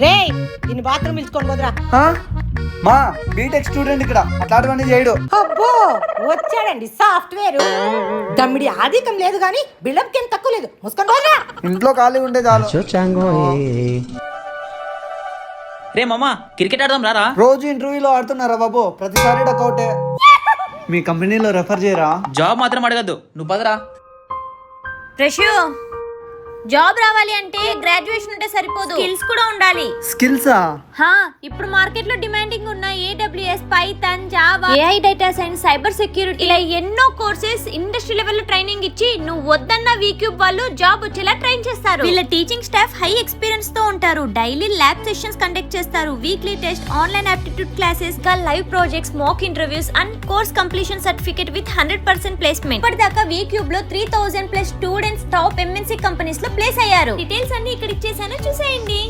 రేయ్ దీన్ని బాత్రూమ్ పిలుచుకొని పోదురా. మా బీటెక్ స్టూడెంట్ ఇక్కడ అట్లాంటివన్నీ చేయడు. అబ్బో వచ్చాడండి సాఫ్ట్వేర్. దమ్మిడి ఆధికం లేదు గాని బిల్డప్ కి తక్కువ లేదు. ముసుకొని పోదురా. ఇంట్లో ఖాళీ ఉంటే చాలు. రే మామా క్రికెట్ ఆడదాం రారా. రోజు ఇంటర్వ్యూలో ఆడుతున్నారా బాబు, ప్రతిసారి డకౌటే. మీ కంపెనీలో రెఫర్ చేయరా? జాబ్ మాత్రం అడగద్దు, నువ్వు పదరా. ప్రశు, జాబ్ రావాలి అంటే గ్రాడ్యుయేషన్ ఉంటే సరిపోదు, స్కిల్స్ కూడా ఉండాలి. స్కిల్సా? ఇప్పుడు మార్కెట్ లో డిమాండింగ్ ఉన్న AWS, Python, Java, AI data science, cyber security ఇలా ఎన్నో కోర్సెస్ ఇండస్ట్రీ లెవెల్ లో ట్రైనింగ్ ఇచ్చి నువ్వు వద్దన్న వీక్యూబ్ వాళ్ళు జాబ్ వచ్చేలా ట్రైన్ చేస్తారు. వీళ్ళ టీచింగ్ స్టాఫ్ హై ఎక్స్పీరియన్స్ తో ఉంటారు. డైలీ ల్యాబ్ సెషన్స్ కండక్ట్ చేస్తారు. Weekly test, online aptitude classes, live projects, mock interviews and course completion certificate with 100% placement. ఇప్పటిదాకా వీక్యూబ్ లో 3000+ స్టూడెంట్స్ టాప్ MNC కంపెనీస్ లో ప్లేస్ అయ్యారు. డీటెయిల్స్ అన్ని ఇక్కడ ఇచ్చేసాను, చూసేయండి.